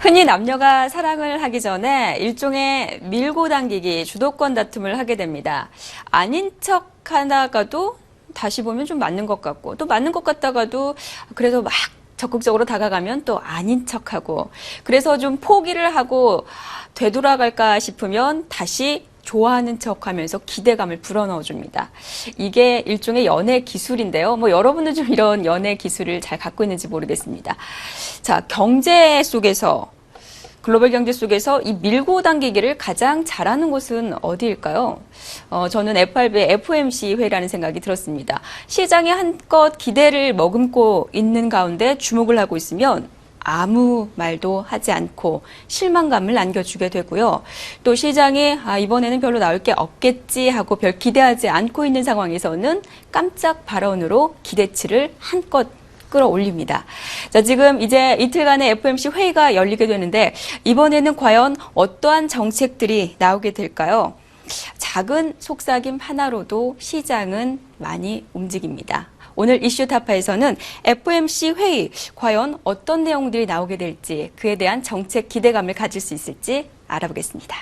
흔히 남녀가 사랑을 하기 전에 일종의 밀고 당기기, 주도권 다툼을 하게 됩니다. 아닌 척 하다가도 다시 보면 좀 맞는 것 같고, 또 맞는 것 같다가도 그래서 막 적극적으로 다가가면 또 아닌 척하고, 그래서 좀 포기를 하고 되돌아갈까 싶으면 다시 좋아하는 척하면서 기대감을 불어넣어 줍니다. 이게 일종의 연애 기술인데요. 여러분도 좀 이런 연애 기술을 잘 갖고 있는지 모르겠습니다. 자, 경제 속에서, 글로벌 경제 속에서 이 밀고 당기기를 가장 잘하는 곳은 어디일까요? 저는 FRB FOMC 회의라는 생각이 들었습니다. 시장이 한껏 기대를 머금고 있는 가운데 주목을 하고 있으면 아무 말도 하지 않고 실망감을 남겨주게 되고요. 또 시장이 이번에는 별로 나올 게 없겠지 하고 별 기대하지 않고 있는 상황에서는 깜짝 발언으로 기대치를 한껏 끌어올립니다. 자, 지금 이제 이틀간의 FOMC 회의가 열리게 되는데 이번에는 과연 어떠한 정책들이 나오게 될까요? 작은 속삭임 하나로도 시장은 많이 움직입니다. 오늘 이슈 타파에서는 FOMC 회의, 과연 어떤 내용들이 나오게 될지, 그에 대한 정책 기대감을 가질 수 있을지 알아보겠습니다.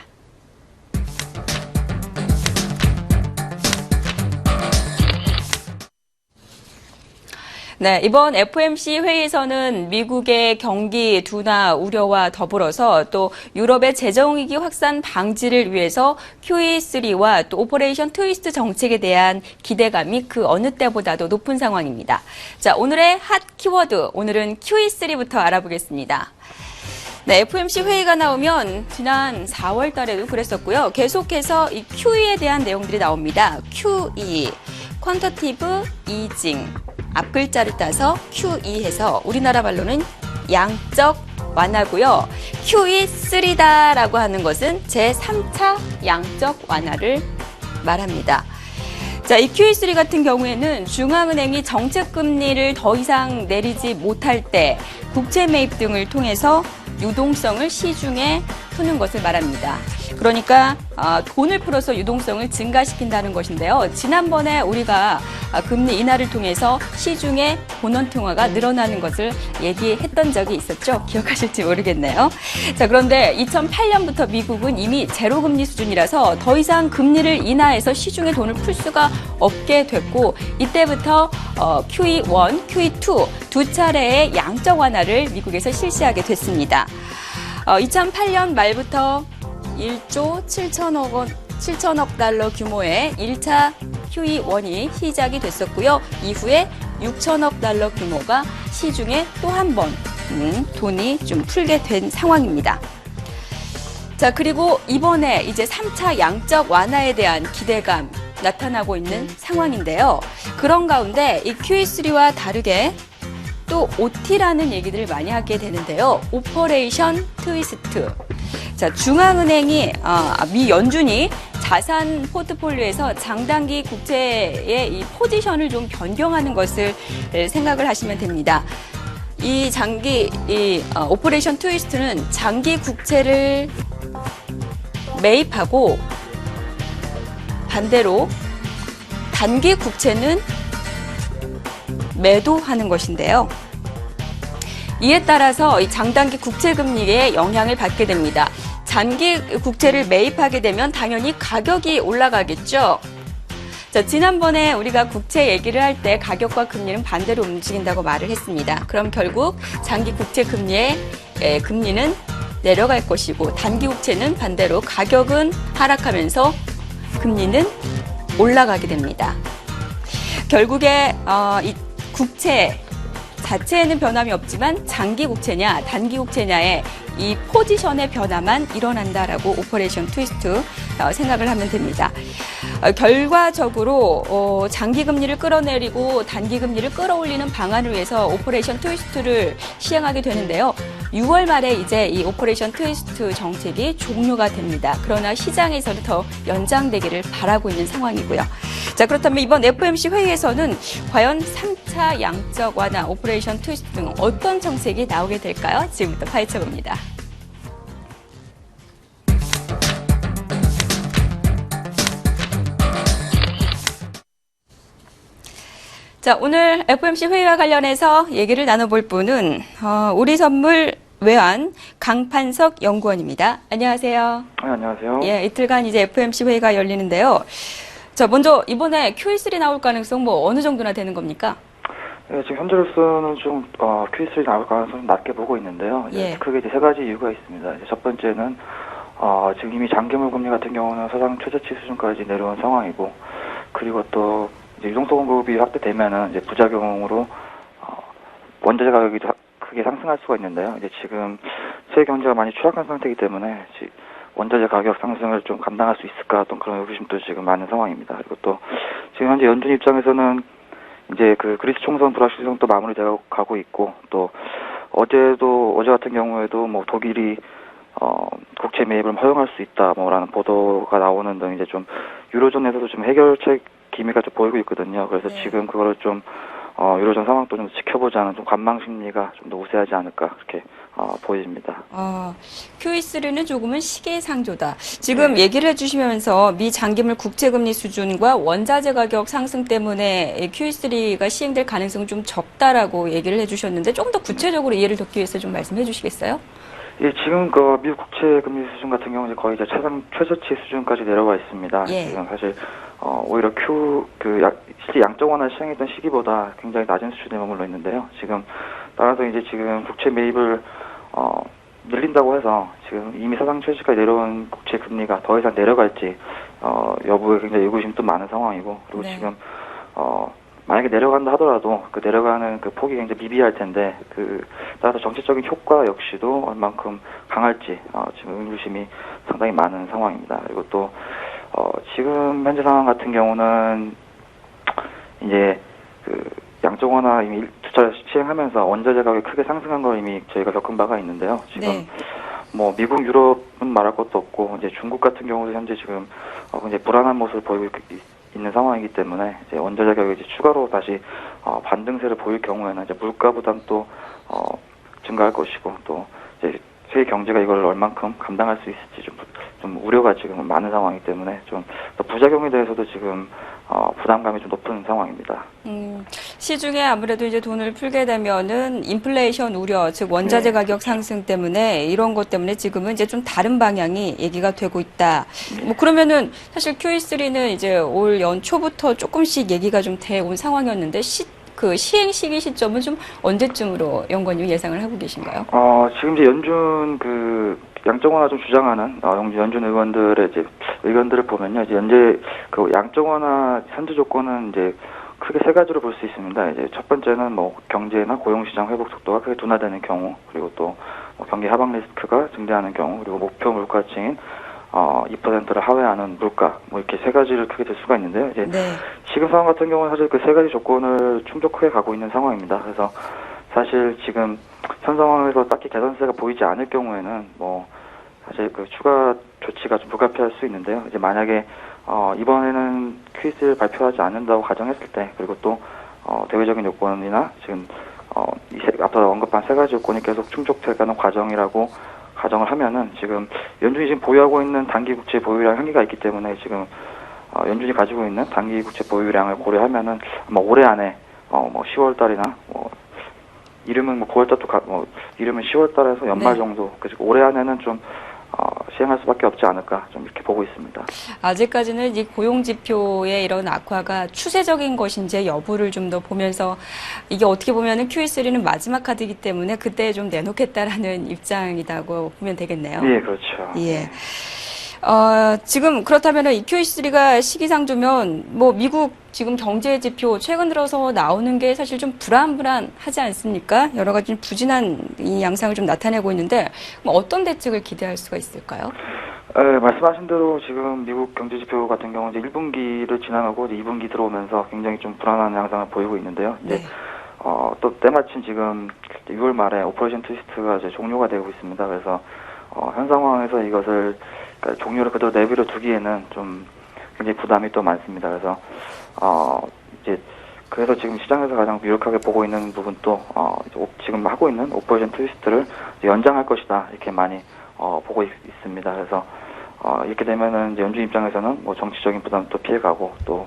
네, 이번 FOMC 회의에서는 미국의 경기 둔화 우려와 더불어서 또 유럽의 재정위기 확산 방지를 위해서 QE3와 또 오퍼레이션 트위스트 정책에 대한 기대감이 그 어느 때보다도 높은 상황입니다. 자, 오늘의 핫 키워드, 오늘은 QE3부터 알아보겠습니다. 네, FOMC 회의가 나오면 지난 4월 달에도 그랬었고요. 계속해서 이 QE에 대한 내용들이 나옵니다. QE, 퀀터티브 이징. 앞글자를 따서 QE 해서 우리나라 말로는 양적 완화고요. QE3다라고 하는 것은 제3차 양적 완화를 말합니다. 자, 이 QE3 같은 경우에는 중앙은행이 정책금리를 더 이상 내리지 못할 때 국채 매입 등을 통해서 유동성을 시중에 푸는 것을 말합니다. 그러니까 돈을 풀어서 유동성을 증가시킨다는 것인데요. 지난번에 우리가 금리 인하를 통해서 시중에 본원 통화가 늘어나는 것을 얘기했던 적이 있었죠. 기억하실지 모르겠네요. 자, 그런데 2008년부터 미국은 이미 제로금리 수준이라서 더 이상 금리를 인하해서 시중에 돈을 풀 수가 없게 됐고, 이때부터 QE1, QE2 두 차례의 양적 완화를 미국에서 실시하게 됐습니다. 2008년 말부터 1조 7천억 달러 규모의 1차 QE1이 시작이 됐었고요. 이후에 6천억 달러 규모가 시중에 또 한 번 돈이 좀 풀게 된 상황입니다. 자, 그리고 이번에 이제 3차 양적 완화에 대한 기대감 나타나고 있는 상황인데요. 그런 가운데 이 QE3와 다르게 또 OT라는 얘기들을 많이 하게 되는데요. 오퍼레이션 트위스트. 자, 중앙은행이 미 연준이 자산 포트폴리오에서 장단기 국채의 이 포지션을 좀 변경하는 것을 생각을 하시면 됩니다. 이 오퍼레이션 트위스트는 장기 국채를 매입하고 반대로 단기 국채는 매도하는 것인데요. 이에 따라서 이 장단기 국채 금리에 영향을 받게 됩니다. 장기 국채를 매입하게 되면 당연히 가격이 올라가겠죠. 자, 지난번에 우리가 국채 얘기를 할 때 가격과 금리는 반대로 움직인다고 말을 했습니다. 그럼 결국 장기 국채 금리는 내려갈 것이고, 단기 국채는 반대로 가격은 하락하면서 금리는 올라가게 됩니다. 결국에 이 국채 자체에는 변함이 없지만 장기 국채냐 단기 국채냐의 이 포지션의 변화만 일어난다라고 오퍼레이션 트위스트 생각을 하면 됩니다. 결과적으로 장기 금리를 끌어내리고 단기 금리를 끌어올리는 방안을 위해서 오퍼레이션 트위스트를 시행하게 되는데요. 6월 말에 이제 이 오퍼레이션 트위스트 정책이 종료가 됩니다. 그러나 시장에서는 더 연장되기를 바라고 있는 상황이고요. 자, 그렇다면 이번 FOMC 회의에서는 과연 3차 양적 완화, 오퍼레이션 트위스트 등 어떤 정책이 나오게 될까요? 지금부터 파헤쳐봅니다. 자, 오늘 FOMC 회의와 관련해서 얘기를 나눠볼 분은 우리 선물 외환 강판석 연구원입니다. 안녕하세요. 네, 안녕하세요. 예, 이틀간 이제 FOMC 회의가 열리는데요. 자, 먼저 이번에 QE3 나올 가능성 뭐 어느 정도나 되는 겁니까? 네, 지금 현재로서는 좀 QE3 나올 가능성이 낮게 보고 있는데요. 예. 크게 이제 세 가지 이유가 있습니다. 이제 첫 번째는 지금 이미 장기물 금리 같은 경우는 사상 최저치 수준까지 내려온 상황이고, 그리고 또 이제 유동성 공급이 확대되면은 이제 부작용으로 원자재 가격이 크게 상승할 수가 있는데요. 이제 지금 세계 경제가 많이 추락한 상태이기 때문에 원자재 가격 상승을 좀 감당할 수 있을까 어떤 그런 의구심도 지금 많은 상황입니다. 그리고 또 지금 현재 연준 입장에서는 이제 그 그리스 총선 불확실성도 마무리되어 가고 있고, 또 어제 같은 경우에도 뭐 독일이 국채 매입을 허용할 수 있다 뭐라는 보도가 나오는 등 이제 좀 유로존에서도 좀 해결책 기미가 좀 보이고 있거든요. 그래서 네. 지금 그거를 좀 유로존 상황도 좀 지켜보자는 좀 관망 심리가 좀 더 우세하지 않을까 그렇게 보입니다. QE3는 조금은 시계상조다. 지금 얘기를 해주시면서 미 장기물 국채금리 수준과 원자재 가격 상승 때문에 QE3가 시행될 가능성은 좀 적다라고 얘기를 해주셨는데 조금 더 구체적으로 이해를 돕기 위해서 좀 말씀해 주시겠어요? 예, 지금 그 미국 국채 금리 수준 같은 경우는 거의 이제 최저치 수준까지 내려와 있습니다. 예. 지금 사실 오히려 실제 양적 완화 시행했던 시기보다 굉장히 낮은 수준에 머물러 있는데요. 지금 따라서 이제 지금 국채 매입을 늘린다고 해서 지금 이미 사상 최저치까지 내려온 국채 금리가 더 이상 내려갈지 여부에 굉장히 의구심도 많은 상황이고, 그리고 네. 지금 만약에 내려간다 하더라도 그 내려가는 그 폭이 굉장히 미비할 텐데 따라서 정책적인 효과 역시도 얼만큼 강할지 지금 의구심이 상당히 많은 상황입니다. 그리고 또 지금 현재 상황 같은 경우는 이제 그 양적 완화 이미 두 차례 시행하면서 원자재 가격이 크게 상승한 걸 이미 저희가 겪은 바가 있는데요. 지금 네. 뭐 미국, 유럽은 말할 것도 없고 이제 중국 같은 경우도 현재 지금 굉장히 불안한 모습을 보이고 있는 상황이기 때문에 이제 원자재 가격이 이제 추가로 다시 반등세를 보일 경우에는 이제 물가 부담도 증가할 것이고, 또 이제 세계 경제가 이걸 얼만큼 감당할 수 있을지 좀 우려가 지금 많은 상황이기 때문에 좀 더 부작용에 대해서도 지금 부담감이 좀 높은 상황입니다. 시중에 아무래도 이제 돈을 풀게 되면은 인플레이션 우려, 즉 원자재 네, 가격 상승 때문에 이런 것 때문에 지금은 이제 좀 다른 방향이 얘기가 되고 있다. 뭐 그러면은 사실 QE3는 이제 올 연초부터 조금씩 얘기가 좀 돼 온 상황이었는데 그 시행 시점은 좀 언제쯤으로 연구원님 예상을 하고 계신가요? 지금 이제 연준 양적 완화 좀 주장하는 연준 의원들의 이제 의견들을 보면요, 이제 현재 그 양적 완화 현재 조건은 이제 크게 세 가지로 볼 수 있습니다. 이제 첫 번째는 뭐 경제나 고용 시장 회복 속도가 크게 둔화되는 경우, 그리고 또 경기 하방 리스크가 증대하는 경우, 그리고 목표 물가치인 2%를 하회하는 물가, 뭐 이렇게 세 가지를 크게 들 수가 있는데요. 이제 네. 지금 상황 같은 경우는 사실 그 세 가지 조건을 충족해 가고 있는 상황입니다. 그래서 사실 지금 현 상황에서 딱히 개선세가 보이지 않을 경우에는 뭐 사실 그 추가 조치가 좀 불가피할 수 있는데요. 이제 만약에 이번에는 QE를 발표하지 않는다고 가정했을 때, 그리고 또 대외적인 요건이나 지금 앞서 언급한 세 가지 요건이 계속 충족돼가는 과정이라고 가정을 하면은, 지금 연준이 지금 보유하고 있는 단기 국채 보유량 한계가 있기 때문에 지금 연준이 가지고 있는 단기 국채 보유량을 고려하면은 아마 올해 안에 뭐 10월 달이나 이르면 뭐 9월 달도 이르면 10월 달에서 연말 네. 정도, 그리고 올해 안에는 좀 시행할 수밖에 없지 않을까 좀 이렇게 보고 있습니다. 아직까지는 이 고용 지표의 이런 악화가 추세적인 것인지 여부를 좀 더 보면서 이게 어떻게 보면은 QE3는 마지막 카드이기 때문에 그때 좀 내놓겠다라는 입장이라고 보면 되겠네요. 예, 그렇죠. 예. 지금 그렇다면 이 QE3가 시기상조면 뭐 미국 지금 경제 지표 최근 들어서 나오는 게 사실 좀 불안하지 않습니까? 여러 가지 좀 부진한 이 양상을 좀 나타내고 있는데 뭐 어떤 대책을 기대할 수가 있을까요? 말씀하신 대로 지금 미국 경제 지표 같은 경우 이제 1분기를 지나가고 이제 2분기 들어오면서 굉장히 좀 불안한 양상을 보이고 있는데요. 이제 네. 또 때마침 지금 6월 말에 오퍼레이션 트위스트가 이제 종료가 되고 있습니다. 그래서 현 상황에서 이것을 종료를 그대로 내버려 두기에는 좀 굉장히 부담이 또 많습니다. 그래서 그래서 지금 시장에서 가장 유력하게 보고 있는 부분도 지금 하고 있는 오퍼레이션 트위스트를 연장할 것이다 이렇게 많이 보고 있습니다. 그래서 이렇게 되면은 이제 연준 입장에서는 뭐 정치적인 부담도 피해가고, 또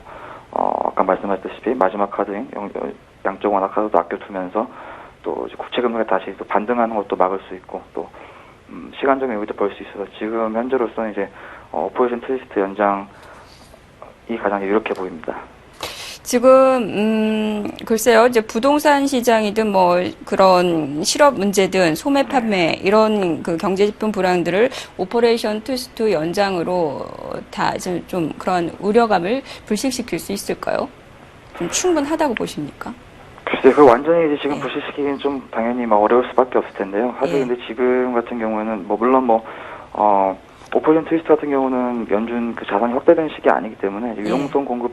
아까 말씀하셨다시피 마지막 카드인 양적 완화 카드도 아껴두면서 또 이제 국채 금리가 다시 또 반등하는 것도 막을 수 있고 또 시간적인 여유도 벌 수 있어서 지금 현재로서는 이제 오퍼레이션 트위스트 연장이 가장 유력해 보입니다. 지금 글쎄요, 이제 부동산 시장이든 뭐 그런 실업 문제든 소매 판매 이런 그 경제지표 불황들을 오퍼레이션 트위스트 연장으로 다 좀 그런 우려감을 불식시킬 수 있을까요? 좀 충분하다고 보십니까? 글쎄, 그 완전히 이제 지금 예. 불식시키기는 좀 당연히 막 어려울 수밖에 없을 텐데요. 사실 예. 근데 지금 같은 경우에는 뭐 물론 오퍼레이션 트위스트 같은 경우는 연준 그 자산이 확대되는 시기 아니기 때문에 유동성 공급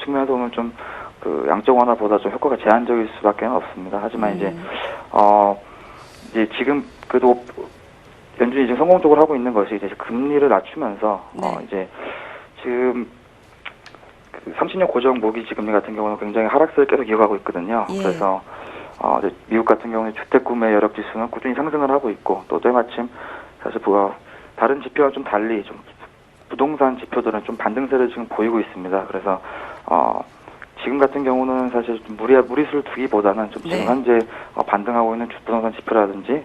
측면에서 보면 좀 그 양적 완화보다 좀 효과가 제한적일 수밖에 없습니다. 하지만 이제 지금 그래도 연준이 지금 성공적으로 하고 있는 것이 이제 금리를 낮추면서 이제 지금 그 30년 고정 모기지 금리 같은 경우는 굉장히 하락세를 계속 이어가고 있거든요. 예. 그래서 이제 미국 같은 경우는 주택 구매 여력 지수는 꾸준히 상승을 하고 있고 또 때마침 사실 다른 지표와 좀 달리 좀 부동산 지표들은 좀 반등세를 지금 보이고 있습니다. 그래서 지금 같은 경우는 사실 좀 무리수를 두기보다는 좀 지금 현재 반등하고 있는 부동산 지표라든지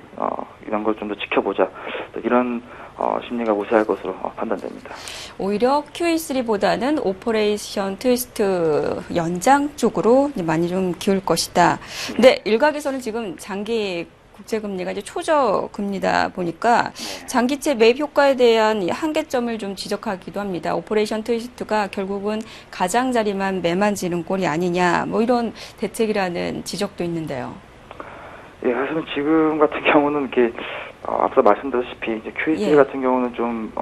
이런 걸 좀 더 지켜보자 이런 심리가 우세할 것으로 판단됩니다. 오히려 QE3보다는 오퍼레이션 트위스트 연장 쪽으로 많이 좀 기울 것이다. 근데 일각에서는 지금 장기 국제금리가 이제 초저금리다 보니까 장기채 매입 효과에 대한 한계점을 좀 지적하기도 합니다. 오퍼레이션 트위스트가 결국은 가장자리만 매만지는 꼴이 아니냐, 뭐 이런 대책이라는 지적도 있는데요. 예, 사실은 지금 같은 경우는 이렇게 앞서 말씀드렸다시피 이제 QE3 같은 경우는 좀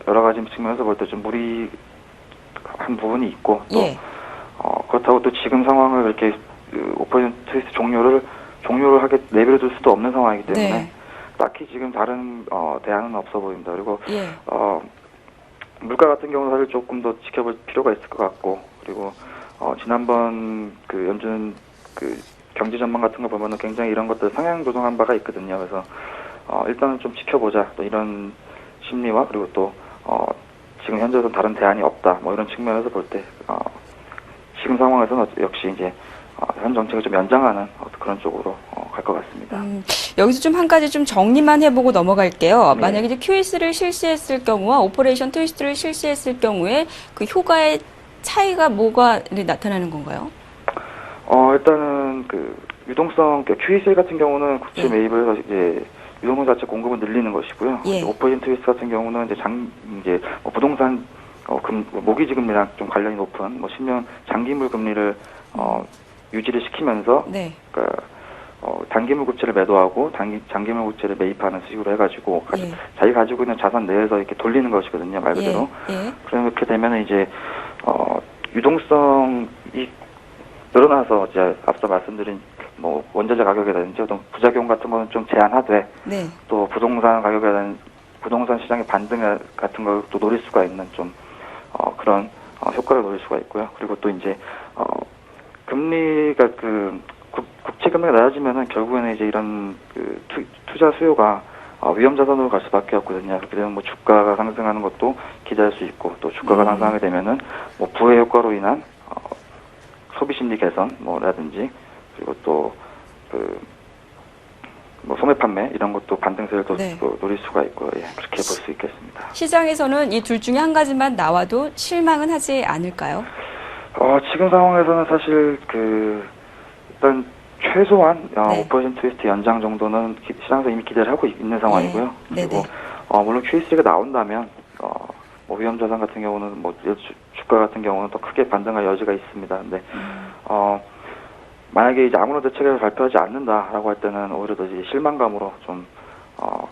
여러 가지 측면에서 볼 때 좀 무리한 부분이 있고 또 그렇다고 또 지금 상황을 이렇게 오퍼레이션 트위스트 종료를 하게 내버려둘 수도 없는 상황이기 때문에 딱히 지금 다른 대안은 없어 보입니다. 그리고 물가 같은 경우는 사실 조금 더 지켜볼 필요가 있을 것 같고 그리고 지난번 그 연준 그 경제 전망 같은 거 보면은 굉장히 이런 것들 상향 조정한 바가 있거든요. 그래서 일단은 좀 지켜보자 또 이런 심리와 그리고 또 지금 현재로는 다른 대안이 없다 뭐 이런 측면에서 볼 때 지금 상황에서는 역시 이제 현 정책을 좀 연장하는 그런 쪽으로 갈 것 같습니다. 여기서 좀 한 가지 좀 정리만 해보고 넘어갈게요. 네. 만약에 이제 QE3를 실시했을 경우와 오퍼레이션 트위스트를 실시했을 경우에 그 효과의 차이가 뭐가 나타나는 건가요? 일단은 그 유동성 QE3 같은 경우는 국채 매입을 해서 이제 유동성 자체 공급을 늘리는 것이고요. 오퍼레이션 트위스트 같은 경우는 이제 부동산 모기지 금리랑 좀 관련이 높은 10년 장기물 금리를 유지를 시키면서 그러니까 단기물 국채를 매도하고 장기물 국채를 매입하는 식으로 해가지고 자기 가지고 있는 자산 내에서 이렇게 돌리는 것이거든요, 말 그대로. 그렇게 되면 이제 유동성이 늘어나서 이제 앞서 말씀드린 뭐 원자재 가격이라든지 어떤 부작용 같은 거는 좀 제한하되 또 부동산 가격이라든지 부동산 시장의 반등 같은 걸 또 노릴 수가 있는 좀 그런 효과를 노릴 수가 있고요. 그리고 또 이제 금리가 국채 금리가 낮아지면은 결국에는 이제 이런 그 투자 수요가 위험 자산으로 갈 수밖에 없거든요. 그렇게 되면 뭐 주가가 상승하는 것도 기대할 수 있고 또 주가가 상승하게 되면은 뭐 부의 효과로 인한 소비 심리 개선 뭐라든지 그리고 또 뭐 소매 판매 이런 것도 반등세를 또 노릴 수가 있고요. 그렇게 볼 수 있겠습니다. 시장에서는 이 둘 중에 한 가지만 나와도 실망은 하지 않을까요? 지금 상황에서는 사실 일단 최소한 오퍼레이션 트위스트 연장 정도는 시장에서 이미 기대를 하고 있는 상황이고요. 그리고 물론 QE3가 나온다면 뭐 위험 자산 같은 경우는 뭐 주가 같은 경우는 더 크게 반등할 여지가 있습니다. 근데 만약에 이제 아무런 대책을 발표하지 않는다라고 할 때는 오히려 더 이제 실망감으로 좀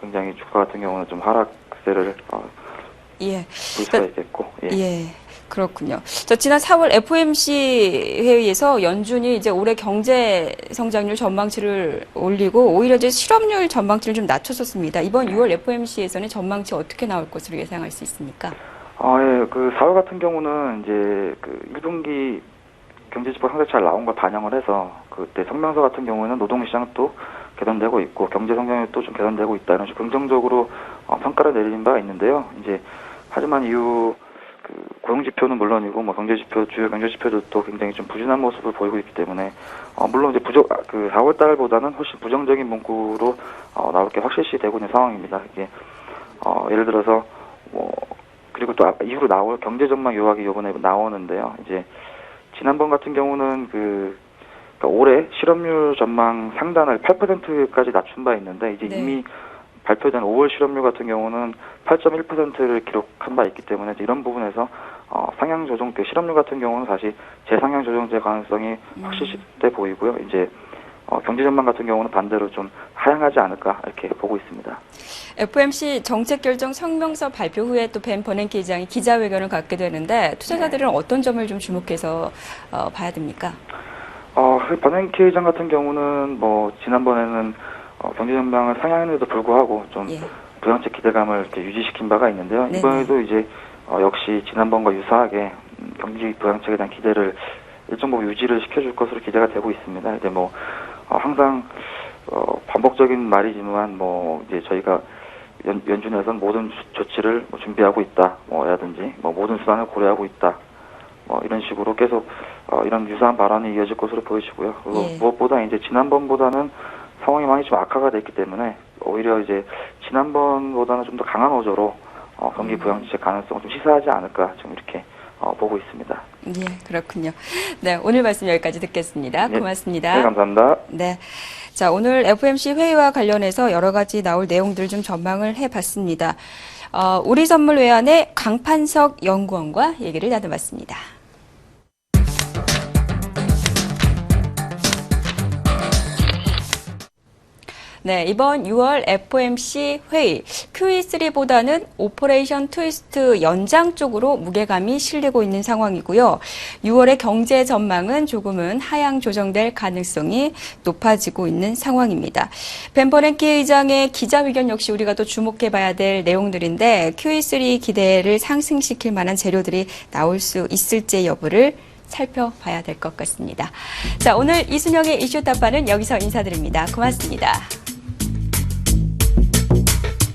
굉장히 주가 같은 경우는 좀 하락세를 볼 수가 있겠고. 그렇군요. 지난 4월 FOMC 회의에서 연준이 이제 올해 경제 성장률 전망치를 올리고 오히려 이제 실업률 전망치를 좀 낮췄었습니다. 이번 6월 FOMC에서는 전망치 어떻게 나올 것으로 예상할 수 있습니까? 그 4월 같은 경우는 이제 그 1분기 경제지표 상당히 잘 나온 걸 반영을 해서 그때 성명서 같은 경우는 노동시장도 개선되고 있고 경제 성장률도 좀 개선되고 있다 이런 식으로 긍정적으로 평가를 내린 바가 있는데요. 이제 하지만 이후 고용 지표는 물론이고 뭐 경제 지표, 주요 경제 지표들도 굉장히 좀 부진한 모습을 보이고 있기 때문에 물론 이제 4월 달보다는 훨씬 부정적인 문구로 나올 게 확실시 되고 있는 상황입니다. 이게 예를 들어서 그리고 또 이후로 나올 경제 전망 요약이 이번에 나오는데요. 이제 지난번 같은 경우는 그러니까 올해 실업률 전망 상단을 8%까지 낮춘 바 있는데 이제 네. 이미 발표된 5월 실업률 같은 경우는 8.1%를 기록한 바 있기 때문에 이제 이런 부분에서 상향 조정, 실업률 같은 경우는 다시 재상향 조정될 가능성이 확실시 돼 보이고요. 이제 경제 전망 같은 경우는 반대로 좀 하향하지 않을까 이렇게 보고 있습니다. FOMC 정책 결정 성명서 발표 후에 또 벤 버냉키 의장이 기자회견을 갖게 되는데 투자자들은 어떤 점을 좀 주목해서 봐야 됩니까? 버냉키 의장 같은 경우는 지난번에는 경제 전망을 상향했는데도 불구하고 좀 예. 부양책 기대감을 이렇게 유지시킨 바가 있는데요. 네네. 이번에도 이제 역시 지난번과 유사하게 경기 부양책에 대한 기대를 일정 부분 유지를 시켜줄 것으로 기대가 되고 있습니다. 이제 항상 반복적인 말이지만 이제 저희가 연준에서는 모든 조치를 준비하고 있다, 라든지 모든 수단을 고려하고 있다, 이런 식으로 계속 이런 유사한 발언이 이어질 것으로 보이시고요. 그리고 예. 무엇보다 이제 지난번보다는 상황이 많이 좀 악화가 됐기 때문에 오히려 이제 지난번보다는 좀 더 강한 어조로 경기 부양책 가능성을 좀 시사하지 않을까 지금 이렇게 보고 있습니다. 예, 그렇군요. 네, 오늘 말씀 여기까지 듣겠습니다. 네. 고맙습니다. 네, 감사합니다. 네. 자, 오늘 FOMC 회의와 관련해서 여러 가지 나올 내용들 좀 전망을 해봤습니다. 우리 선물 외환의 강판석 연구원과 얘기를 나눠봤습니다. 네, 이번 6월 FOMC 회의 QE3보다는 오퍼레이션 트위스트 연장 쪽으로 무게감이 실리고 있는 상황이고요. 6월의 경제 전망은 조금은 하향 조정될 가능성이 높아지고 있는 상황입니다. 벤 버냉키 의장의 기자회견 역시 우리가 또 주목해봐야 될 내용들인데 QE3 기대를 상승시킬 만한 재료들이 나올 수 있을지 여부를 살펴봐야 될 것 같습니다. 자, 오늘 이순영의 이슈 타파는 여기서 인사드립니다. 고맙습니다.